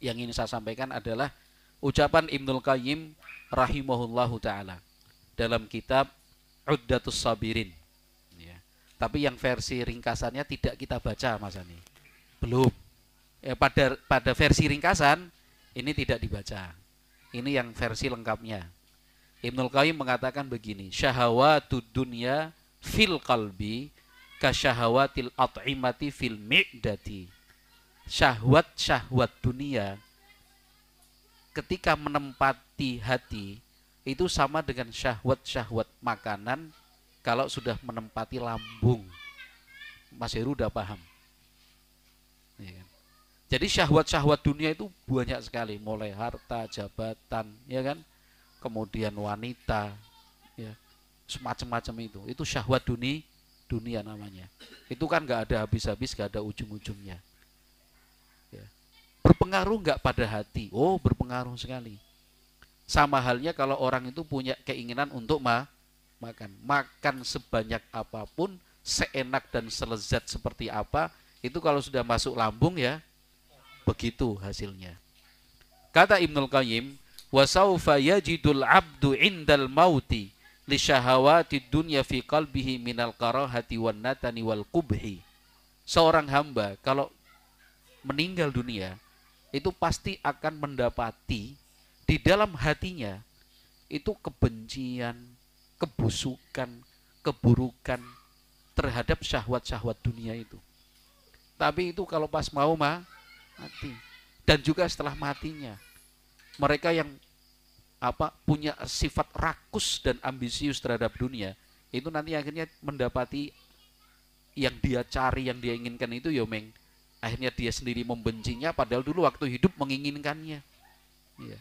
yang ingin saya sampaikan adalah ucapan Ibnul Qayyim rahimahullahu taala dalam kitab Uddatus Sabirin. Ya. Tapi yang versi ringkasannya tidak kita baca, Mas Ani. Belum. Pada versi ringkasan ini tidak dibaca. Ini yang versi lengkapnya. Ibnul Qayyim mengatakan begini, syahawatud dunya fil qalbi kasyahawatil at'imati fil mi'dati. Syahwat-syahwat dunia ketika menempati hati itu sama dengan syahwat-syahwat makanan kalau sudah menempati lambung. Mas Heru udah paham. Ya kan? Jadi syahwat-syahwat dunia itu banyak sekali, mulai harta, jabatan, ya kan? Kemudian wanita, ya, semacam-macam itu. Itu syahwat dunia namanya. Itu kan nggak ada habis-habis, nggak ada ujung-ujungnya. Ya. Berpengaruh nggak pada hati? Oh, berpengaruh sekali. Sama halnya kalau orang itu punya keinginan untuk makan sebanyak apapun, seenak dan selezat seperti apa, itu kalau sudah masuk lambung ya begitu hasilnya. Kata Ibnul Qayyim, wa saufa yajidul abdu indal mauti li syahawati dunya fi qalbihi minal karahati wan natani wal qubhi. Seorang hamba kalau meninggal dunia itu pasti akan mendapati di dalam hatinya itu kebencian, kebusukan, keburukan terhadap syahwat-syahwat dunia itu. Tapi itu kalau pas mau mati. Dan juga setelah matinya, mereka yang punya sifat rakus dan ambisius terhadap dunia, itu nanti akhirnya mendapati yang dia cari, yang dia inginkan itu yomeng. Akhirnya dia sendiri membencinya, padahal dulu waktu hidup menginginkannya. Ya.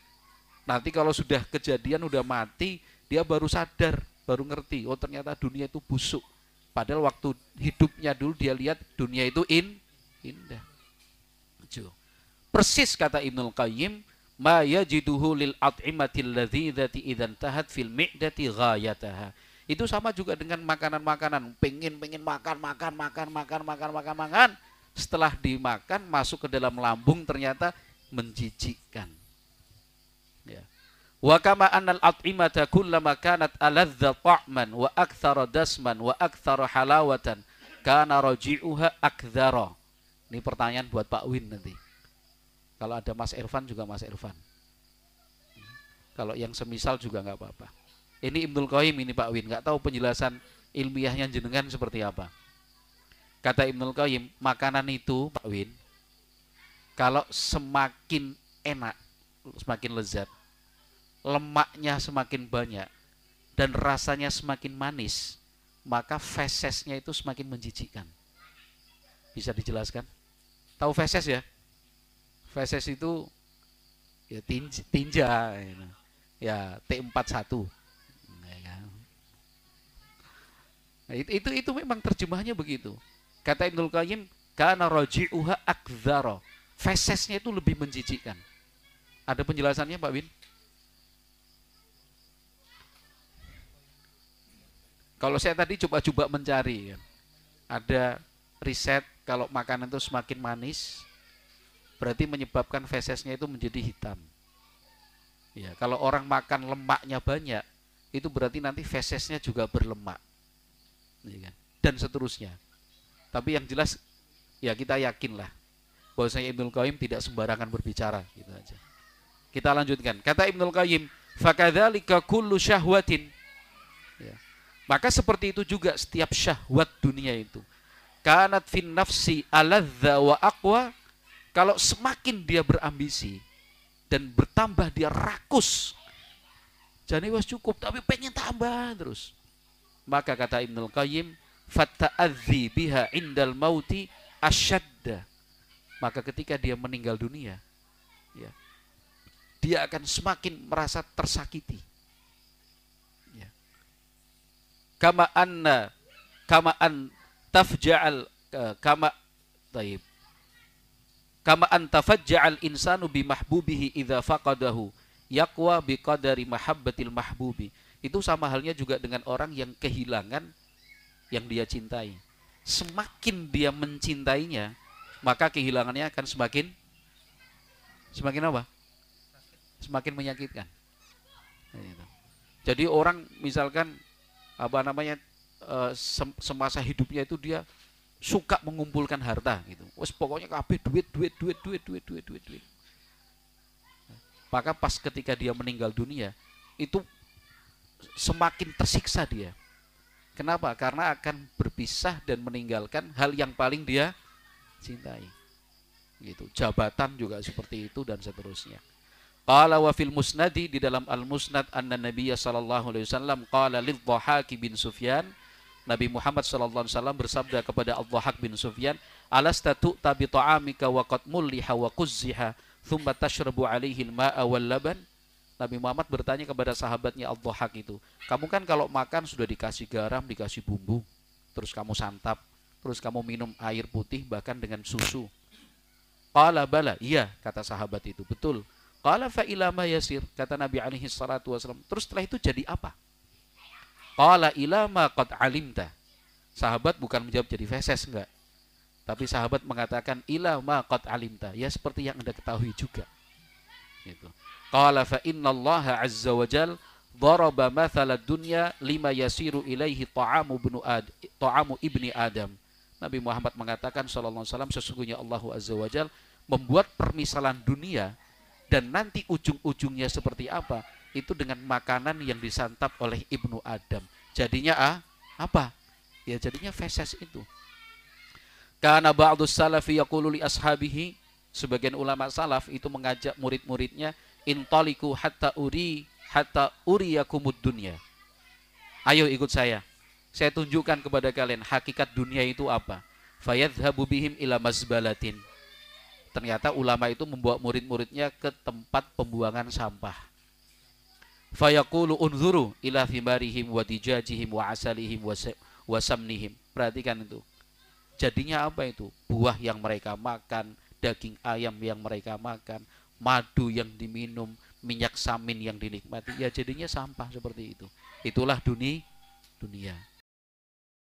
Nanti kalau sudah kejadian, udah mati, dia baru sadar, baru ngerti, oh ternyata dunia itu busuk. Padahal waktu hidupnya dulu dia lihat dunia itu indah. Persis kata Ibnul Qayyim, ma yajiduhu lil at'imatil ladzati idzan tahat fil mi'dati ghayataha. Itu sama juga dengan makanan-makanan, pengen makan. Setelah dimakan masuk ke dalam lambung ternyata menjijikkan. Ya. Wa kama annal at'imata kullama kanat aladza ta'man wa aktsara dasman wa aktsara halawatan kana raji'uha aktsara. Ini pertanyaan buat Pak Win nanti. Kalau ada Mas Irfan juga Mas Irfan. Kalau yang semisal juga nggak apa-apa. Ini Ibnul Qayyim ini Pak Win, nggak tahu penjelasan ilmiahnya jenengan seperti apa. Kata Ibnul Qayyim, makanan itu Pak Win, kalau semakin enak, semakin lezat, lemaknya semakin banyak, dan rasanya semakin manis, maka fesesnya itu semakin menjijikkan. Bisa dijelaskan? Tahu feses ya? Feses itu ya tinja, ya T41. Nah, itu memang terjemahannya begitu. Kata Ibnul Qayyim, kana raji'uha akdzara. Fesesnya itu lebih menjijikkan. Ada penjelasannya Pak Win? Kalau saya tadi coba-coba mencari, ada riset kalau makanan itu semakin manis, berarti menyebabkan fesesnya itu menjadi hitam. Ya, kalau orang makan lemaknya banyak, itu berarti nanti fesesnya juga berlemak. Ya kan? Dan seterusnya. Tapi yang jelas, ya kita yakinlah bahwasanya Ibnul Qayyim tidak sembarangan berbicara, gitu aja. Kita lanjutkan. Kata Ibnul Qayyim, fakadzalika kullu syahwatin. Ya. Maka seperti itu juga setiap syahwat dunia itu. Kanat fin nafsi aladza wa aqwa. Kalau semakin dia berambisi dan bertambah dia rakus, jadi wes cukup, tapi pengen tambah terus. Maka kata Ibnul Qayyim, fatta'adzi biha indal mauti asyadda. Maka ketika dia meninggal dunia, ya, dia akan semakin merasa tersakiti. Ya. Kama an tafja'al kama taib. Kama antafajja'al insanu bimahbubihi idza faqadahu yaqwa biqadari mahabbatil mahbubi. Itu sama halnya juga dengan orang yang kehilangan yang dia cintai. Semakin dia mencintainya, maka kehilangannya akan semakin Semakin apa? Semakin menyakitkan. Gitu. Jadi orang misalkan apa namanya semasa hidupnya itu dia suka mengumpulkan harta gitu. Wes pokoknya kabeh duit. Maka pas ketika dia meninggal dunia itu semakin tersiksa dia. Kenapa? Karena akan berpisah dan meninggalkan hal yang paling dia cintai. Gitu. Jabatan juga seperti itu dan seterusnya. Qala wa fil musnadi, di dalam al-musnad, anna Nabiya sallallahu alaihi wasallam qala lidh-Dhahhak bin Sufyan, Nabi Muhammad sallallahu alaihi wasallam bersabda kepada Ad-Dhahhak bin Sufyan, alasta tu'ta bi ta'amika wa qad mulliha wa quzziha thumma tashrabu alaihi al-ma'a wal laban. Nabi Muhammad bertanya kepada sahabatnya Ad-Dhahhak itu, kamu kan kalau makan sudah dikasih garam, dikasih bumbu, terus kamu santap, terus kamu minum air putih bahkan dengan susu. Qala bala, iya, kata sahabat itu, betul. Qala fa ila ma yasir, kata Nabi alaihi salatu wasallam, terus setelah itu jadi apa? Qala ila ma qad alimta. Sahabat bukan menjawab jadi feses, enggak. Tapi sahabat mengatakan ila ma qad alimta, ya seperti yang Anda ketahui juga. Gitu. Qala fa innallaha azza wa jal daraba mathala dunya lima yasiru ilaihi ta'amu ibni Adam. Nabi Muhammad mengatakan sallallahu alaihi wasallam, sesungguhnya Allah azza wa jal membuat permisalan dunia dan nanti ujung-ujungnya seperti apa, itu dengan makanan yang disantap oleh Ibnu Adam. Jadinya apa? Ya jadinya feses itu. Kana ba'dus salafi yaqulu li ashabihi, sebagian ulama salaf itu mengajak murid-muridnya, intaliku hatta uriyakumud dunya. Ayo ikut saya tunjukkan kepada kalian hakikat dunia itu apa. Fayadhhabu bihim ila mazbalatin. Ternyata ulama itu membawa murid-muridnya ke tempat pembuangan sampah. Fayaqulu unzuru ila thimarihim wa dijajihim wa asalihim wa samnihim. Perhatikan itu. Jadinya apa itu? Buah yang mereka makan, daging ayam yang mereka makan, madu yang diminum, minyak samin yang dinikmati. Ya jadinya sampah seperti itu. Itulah dunia.